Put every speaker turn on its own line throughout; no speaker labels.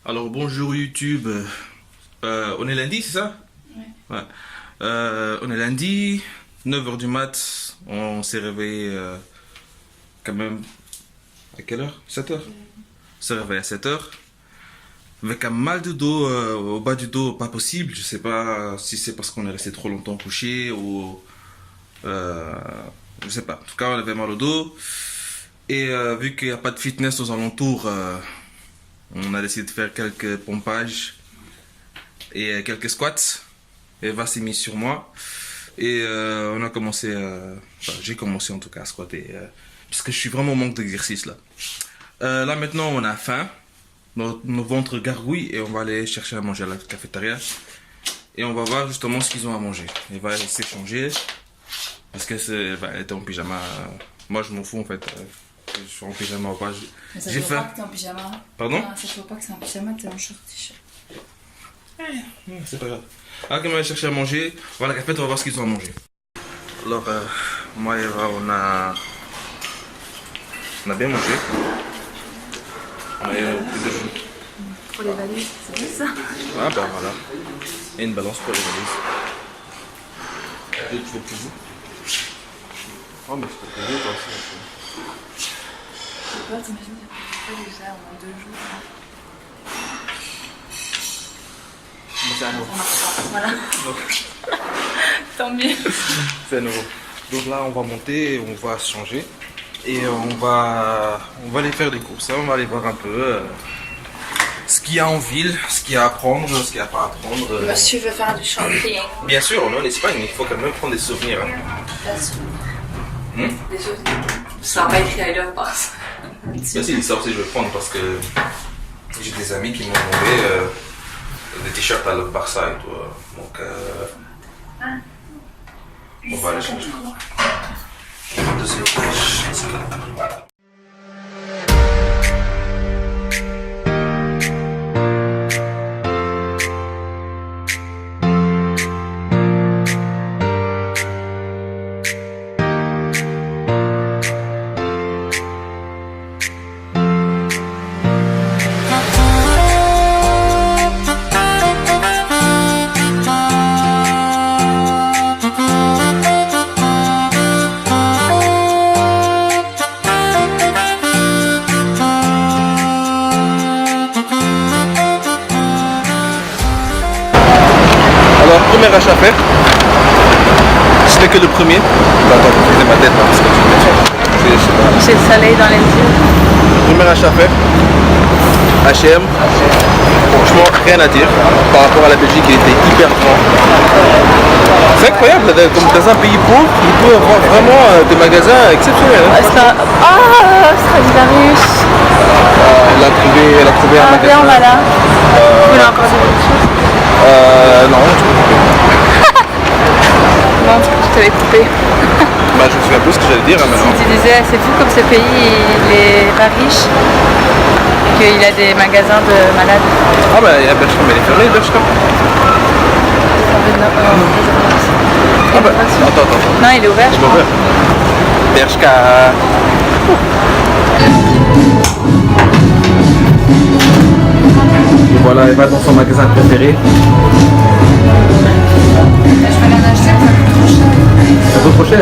Alors bonjour YouTube. On est lundi, c'est ça? Ouais. On est lundi, 9h du mat. On s'est réveillé quand même. À quelle heure? 7h? On s'est réveillé à 7h. Avec un mal de dos au bas du dos, pas possible. Je sais pas si c'est parce qu'on est resté trop longtemps couché ou. Je sais pas. En tout cas, on avait mal au dos. Et vu qu'il n'y a pas de fitness aux alentours, on a décidé de faire quelques pompages et quelques squats. Eva s'est mise sur moi. Et on a commencé, j'ai commencé en tout cas à squatter. Parce que je suis vraiment en manque d'exercice là. Là maintenant on a faim. Nos ventres gargouillent et on va aller chercher à manger à la cafétéria. Et on va voir justement ce qu'ils ont à manger. Eva va s'échanger. Parce que elle était en pyjama. Moi je m'en fous en fait. Je suis en pyjama ou pas.
Mais ça ne voit pas que t'es en pyjama.
Pardon?
Ah, ça ne voit pas que c'est en pyjama, t'es en short t-shirt.
C'est pas grave. Alors qu'on va aller chercher à manger, on va à la cafette, on va voir ce qu'ils ont à manger. Alors, moi et Eva, on a bien mangé. On a eu au petit déjeuner.
Pour les valises, c'est ça.
Ah ben voilà. Et une balance pour les valises. Tu veux plus vous? Oh mais tu peux payer toi aussi.
Toi, t'imagines, t'as pas déjà en 2 jours.
C'est à nouveau.
Voilà. Tant mieux.
C'est à nouveau. Donc là, on va monter, et on va se changer. Et on va aller faire des courses. On va aller voir un peu ce qu'il y a en ville, ce qu'il y a à prendre, ce qu'il n'y a pas à prendre.
Monsieur veut faire du shopping.
Bien sûr, on est en Espagne, il faut quand même prendre des souvenirs. Hein.
Des souvenirs. Ça va pas écrit I love Barça.
Si, ça aussi je vais prendre parce que j'ai des amis qui m'ont demandé des t-shirts à Love Barça et tout. Donc, on va aller changer. Deuxième page. Alors, premier achat à faire. Ce n'est que le premier. Attends, je vais ma tête parce que
J'ai le soleil dans les yeux.
premier achat à faire. H&M. Franchement, rien à dire. Par rapport à la Belgique, il était hyper grand. C'est incroyable, comme dans un pays pauvre, il peut y avoir vraiment des magasins exceptionnels. Hein.
Stradivarius.
Elle a trouvé un magasin.
Viens, on va là. Vous voulez encore des choses?
Non, tu peux couper.
Non, je t'avais coupé.
Bah, je me souviens plus ce que j'allais dire hein, maintenant.
Tu disais, c'est fou comme ce pays, il est pas riche et qu'il a des magasins de malades.
Ah bah, il y a Bershka, mais il est fermé, Bershka. Ah bah, attends.
Non, il est ouvert, je crois.
Bershka. Voilà, elle va dans son magasin préféré.
Je vais rien acheter, ça coûte trop cher.
Ça coûte trop cher.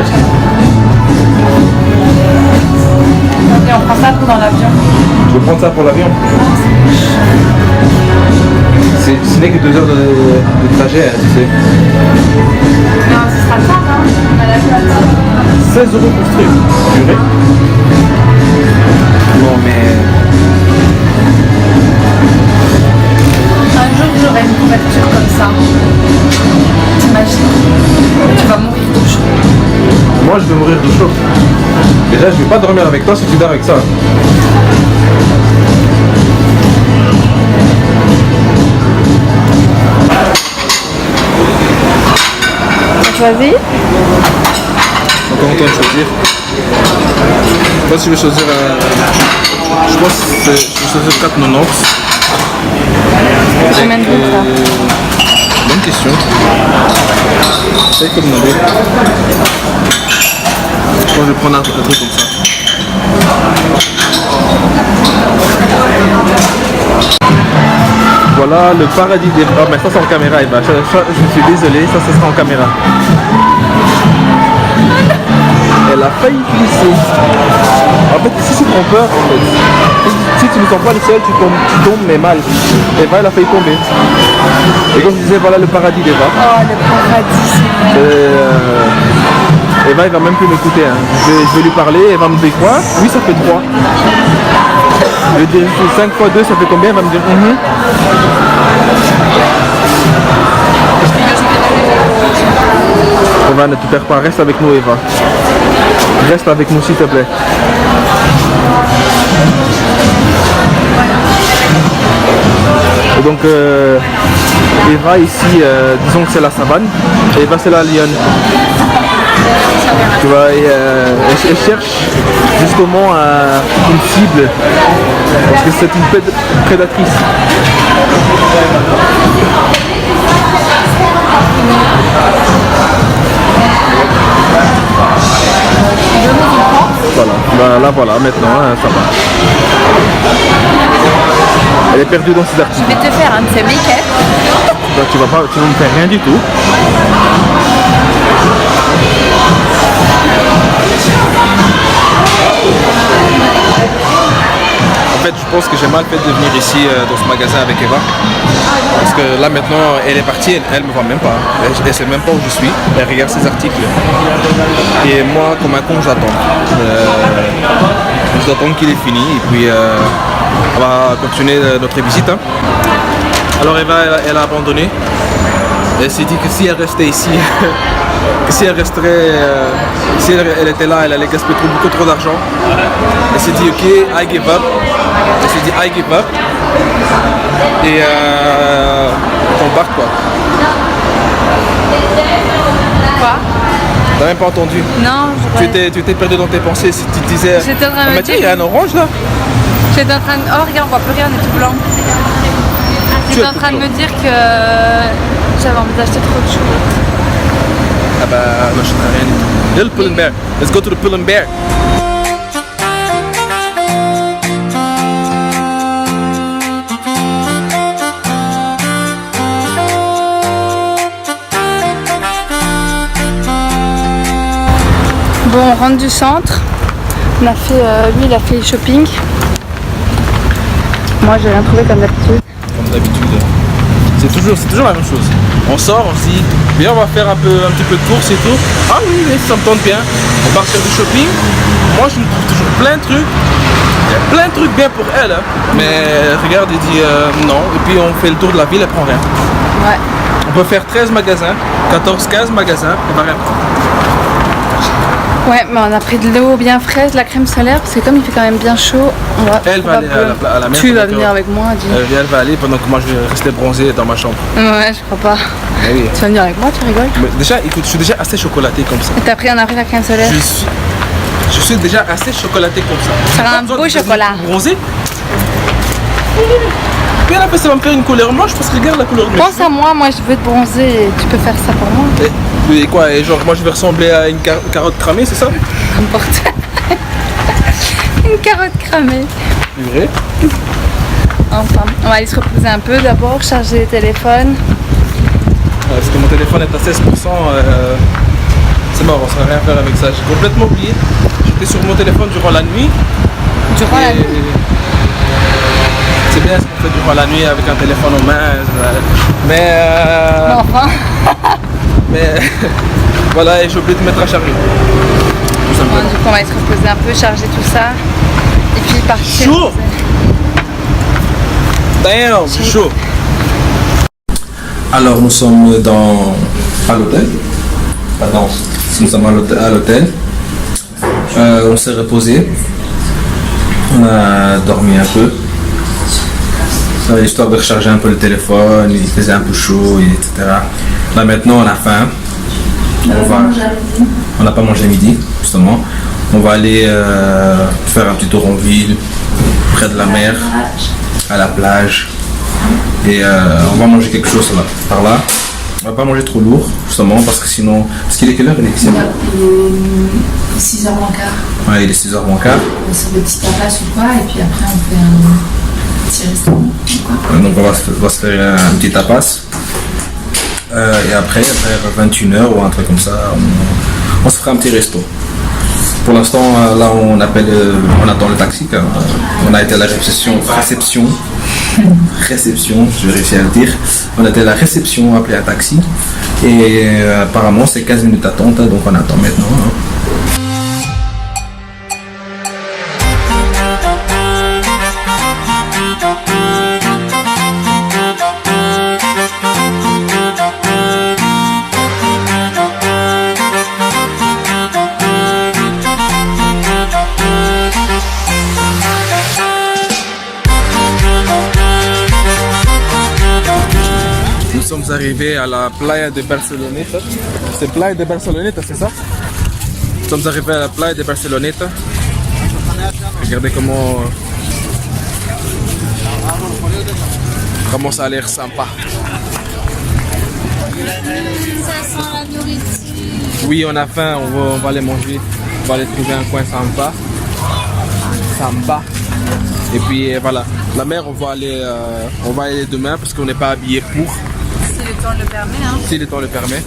Et on prend ça pour dans l'avion.
Je vais prendre ça pour l'avion. Ce n'est que 2 heures de trajet, hein, tu sais.
Non, ce sera tard, hein. On a la place.
16 € pour ce truc. Purée. Non mais...
Un jour, j'aurai une couverture comme ça. T'imagines? Tu vas mourir de chaud.
Moi je vais mourir de chaud. Déjà je vais pas dormir avec toi si tu dors avec ça.
Tu choisis?
Encore un temps de choisir. Toi si je vais choisir je pense que je vais choisir 4,90.
Combien de ça?
Bonne question. Ça il faut demander. Je pense que je vais prendre un truc comme ça. voilà le paradis d'Eva. Oh, mais ça c'est en caméra, Eva. Je suis désolé, ça sera en caméra. Elle a failli glisser. En fait, ici c'est trompeur en fait. Si tu ne sens pas le sol, tu tombes mais mal. Eva, elle a failli tomber. Et comme je disais, voilà le paradis d'Eva.
Oh, le paradis, c'est vrai.
Eva, elle va même plus m'écouter. Hein. Je vais lui parler, elle va me dire quoi? Oui, ça fait 3. Je vais dire 5 fois 2, ça fait combien? Elle va me dire Eva, ne te perds pas, reste avec nous Eva. Reste avec nous s'il te plaît. Et donc Eva ici, disons que c'est la savane, et Eva c'est la lionne. Tu vois, elle cherche justement une cible, parce que c'est une prédatrice. Voilà, là voilà, maintenant hein, ça va. Elle est perdue dans ses articles.
Je vais te faire un de ces make-up.
Donc tu vas me faire rien du tout. En fait, je pense que j'ai mal fait de venir ici dans ce magasin avec Eva. Parce que là maintenant, elle est partie, elle me voit même pas. Elle sait même pas où je suis. Elle regarde ses articles. Et moi, comme un con, j'attends. Je dois attendre qu'il est fini. Et puis, on va continuer notre visite. Hein. Alors Eva, elle a abandonné. Elle s'est dit que si elle restait ici, que si elle resterait, si elle était là, elle allait gaspiller beaucoup trop d'argent. Elle s'est dit ok, I give up. Elle s'est dit I give up. Et on part quoi.
Quoi?
T'as même pas entendu?
Non,
tu étais perdu dans tes pensées. Si tu disais,
j'étais en train de me dire,
il y a un orange là.
J'étais en train de... Oh regarde, on voit plus rien, on est tout blanc. J'étais en train de me dire que j'avais envie d'acheter trop de choses.
Ah bah, non, je n'ai rien du tout. Little Pull and Bear. Let's go to the Pull and Bear.
Bon, on rentre du centre. On a fait, lui, il a fait shopping. Moi, j'ai rien trouvé comme d'habitude.
Comme d'habitude. C'est toujours la même chose. On sort, on se dit, viens, on va faire un petit peu de course et tout. Ah oui, ça me tente bien. On part faire du shopping. Moi, je me trouve toujours plein de trucs. Il y a plein de trucs bien pour elle. Hein. Mais regarde, il dit non. Et puis, on fait le tour de la ville, elle prend rien.
Ouais.
On peut faire 13 magasins, 14, 15 magasins, elle va rien prendre.
Ouais, mais on a pris de l'eau bien fraîche, de la crème solaire, parce que comme il fait quand même bien chaud, on va...
Elle va aller à la mer.
Tu vas venir avec moi, dis.
Elle va aller pendant que moi je vais rester bronzé dans ma chambre.
Ouais, je crois pas.
Mais oui.
Tu vas venir avec moi, tu rigoles?
Mais déjà, écoute, je suis déjà assez chocolaté comme ça.
Et t'as pris un après la crème solaire?
Je suis déjà assez chocolaté comme ça.
Ça sera un beau chocolat.
Bronzé. Puis après ça va me faire une couleur blanche parce que regarde la couleur blanche.
Pense à moi je veux te bronzer et tu peux faire ça pour moi.
Et quoi, et genre moi je vais ressembler à une carotte cramée, c'est ça?
N'importe. Une carotte cramée.
C'est vrai?
Enfin, on va aller se reposer un peu d'abord, charger les téléphones.
Parce que mon téléphone est à 16%, c'est mort, on ne saurait rien faire avec ça. J'ai complètement oublié. J'étais sur mon téléphone durant la nuit.
Durant la nuit?
C'est bien ce qu'on fait durant la nuit avec un téléphone en main. Mais
Enfin.
mais voilà, et j'ai oublié de mettre à charger. Tout simplement.
Bon, du coup, on va aller se reposer un peu, charger tout ça. Et puis partir.
Chaud! Damn, c'est chaud! Alors nous sommes à l'hôtel. Pardon, nous sommes à l'hôtel. On s'est reposé. On a dormi un peu. Histoire de recharger un peu le téléphone, il faisait un peu chaud, etc. Là maintenant on a faim. On n'a pas mangé midi, justement. On va aller faire un petit tour en ville, près de la mer, à la plage. Et on va manger quelque chose là, par là. On va pas manger trop lourd, justement, parce que sinon... Parce qu'il est quelle heure il est ici?
Il est 6h moins quart.
Ouais, il est 6h moins quart.
On sort des petits tapas ou quoi, et puis après on fait un petit restaurant.
Donc on va se faire un petit tapas. Et après, vers 21h ou un truc comme ça, on se fera un petit resto. Pour l'instant, là, on attend le taxi. Car, on a été à la réception, je vais réussir à le dire. On a été à la réception, appelé un taxi. Et apparemment, c'est 15 minutes d'attente, donc on attend maintenant. Nous sommes arrivés à la playa de Barceloneta. C'est playa de Barceloneta, c'est ça? Nous sommes arrivés à la playa de Barceloneta. Regardez comment ça a l'air sympa.
Ça sent la nourriture.
Oui, on a faim, on va aller manger. On va aller trouver un coin sympa. Et puis voilà, la mer on va aller demain parce qu'on n'est pas habillé pour.
Si le temps le permet. Hein.
Si le temps le permet.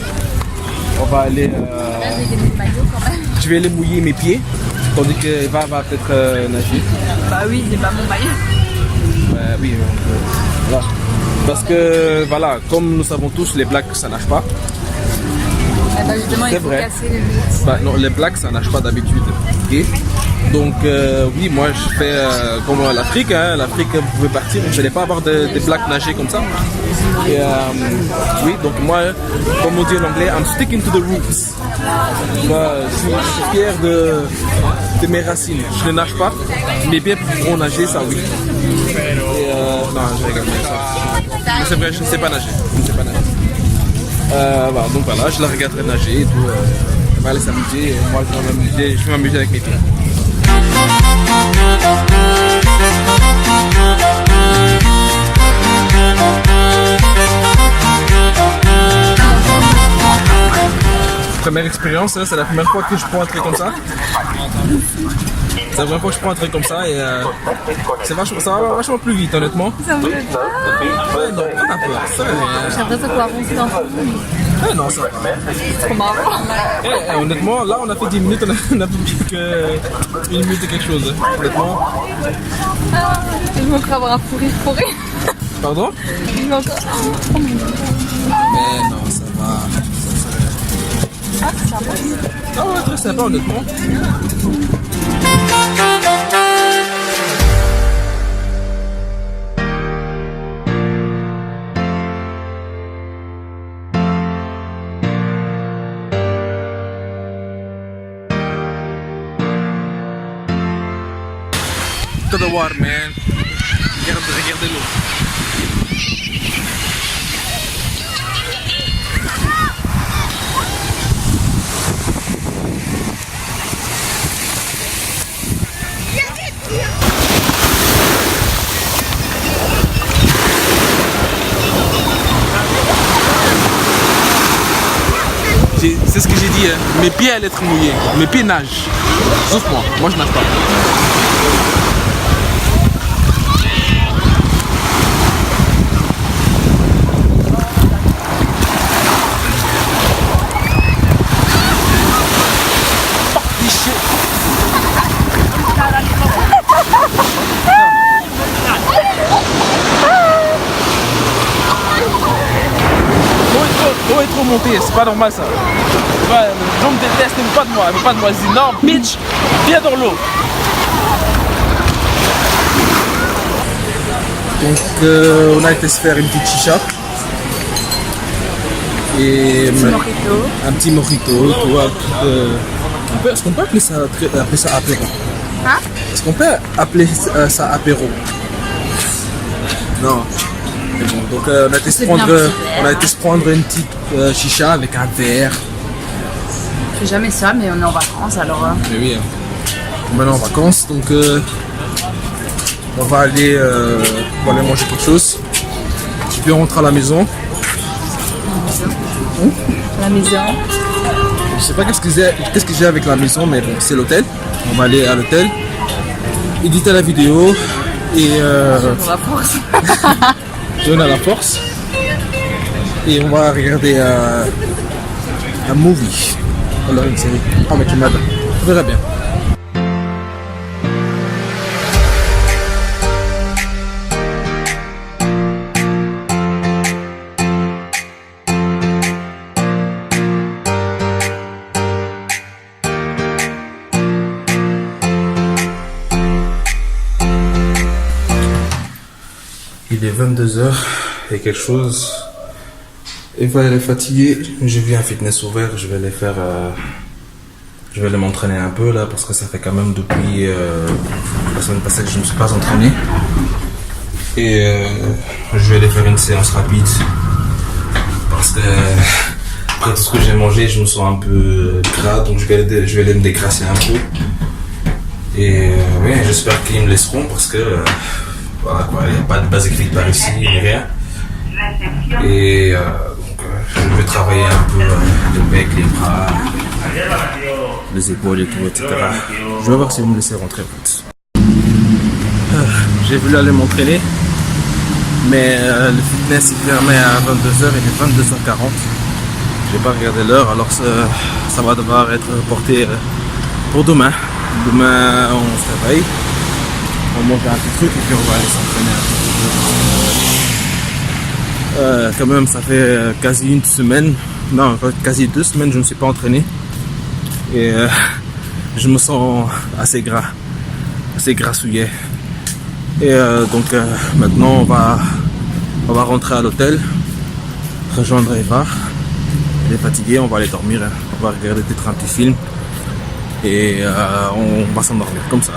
On va aller.
Là, j'ai des maillots quand même.
Je vais aller mouiller mes pieds, tandis que Eva va peut-être nager.
Bah oui, c'est pas mon maillot.
Oui, voilà. Parce que voilà, comme nous savons tous, les blacks ça nage pas.
Bah justement, il faut
vrai.
casser les mythes.
Bah, non, les blacks ça nage pas d'habitude. Okay. Donc oui, moi je fais comme l'Afrique. L'Afrique, vous pouvez partir, vous n'allez pas avoir des blacks nager comme ça. Et oui, donc moi, comme on dit en anglais, I'm sticking to the roots. Je suis fier de mes racines. Je ne nage pas, mais bien pour nager, ça oui. Et non, je rigole bien ça. Mais c'est vrai, je ne sais pas nager. Voilà, donc voilà, je la regarderai nager et tout. Elle va aller s'amuser et moi je vais m'amuser avec mes pieds. Première expérience, c'est la première fois que je prends un truc comme ça. C'est la première fois que je prends un truc comme ça et ça va vachement plus vite honnêtement.
Ça me fait peur.
Ouais, non, pas un peu.
J'ai l'impression qu'on va avancer dans le
Non, ça va.
C'est trop marrant.
Honnêtement, là on a fait 10 minutes, on a plus que 1 minute et quelque chose. Honnêtement.
Je vais encore avoir un fou rire pour rire.
Pardon?
Je vais encore.
Mais non, ça va.
Ah, c'est sympa.
Ah ouais, très sympa honnêtement. To the water, man. Regardez l'eau. C'est ce que j'ai dit, hein. Mes pieds allaient être mouillés, mes pieds nagent, sauf moi je nage pas. L'eau est trop montée, c'est pas normal ça. L'homme déteste, elle veut pas de moi, elle dit non, bitch, viens dans l'eau. Donc on a été se faire une petite chicha. Et un petit mojito, tout. Est-ce qu'on peut appeler ça apéro?
Hein?
Est-ce qu'on peut appeler ça apéro? Non. Bon, donc on a été se prendre une petite chicha avec un verre.
Je fais jamais ça, mais on est en vacances alors.
Mais oui, maintenant en vacances, donc on va aller manger quelque chose. Puis on rentre à la maison.
La maison.
Je sais pas qu'est-ce que j'ai avec la maison, mais bon, c'est l'hôtel. On va aller à l'hôtel, éditer la vidéo et
Pour la force.
donne à la force. Et on va regarder un movie. Alors une série. Ah mais tu m'as dit. On verra bien. Il est 22h et quelque chose. Eva elle est fatiguée. J'ai vu un fitness ouvert. Je vais aller faire. Je vais aller m'entraîner un peu là parce que ça fait quand même depuis la semaine passée que je ne me suis pas entraîné. Et je vais aller faire une séance rapide parce que après tout ce que j'ai mangé, je me sens un peu gras, donc je vais aller me dégrasser un peu. Et oui, j'espère qu'ils me laisseront parce que voilà quoi, il n'y a pas de basic fit par ici, ni rien. Et donc je vais travailler un peu les pecs, les bras, les épaules et tout, etc. Je vais voir si vous me laissez rentrer en fait. J'ai voulu aller m'entraîner, mais le fitness il fermait à 22h, il est 22h40. J'ai pas regardé l'heure, alors ça va devoir être reporté pour demain. Demain on se réveille, on mange un petit truc et puis on va aller s'entraîner un peu. Quand même ça fait quasi une semaine, non quasi 2 semaines je ne me suis pas entraîné. Et je me sens assez gras, assez grassouillet. Et donc maintenant on va rentrer à l'hôtel, rejoindre Eva. Elle est fatiguée, on va aller dormir, on va regarder peut-être un petit film et on va s'endormir comme ça.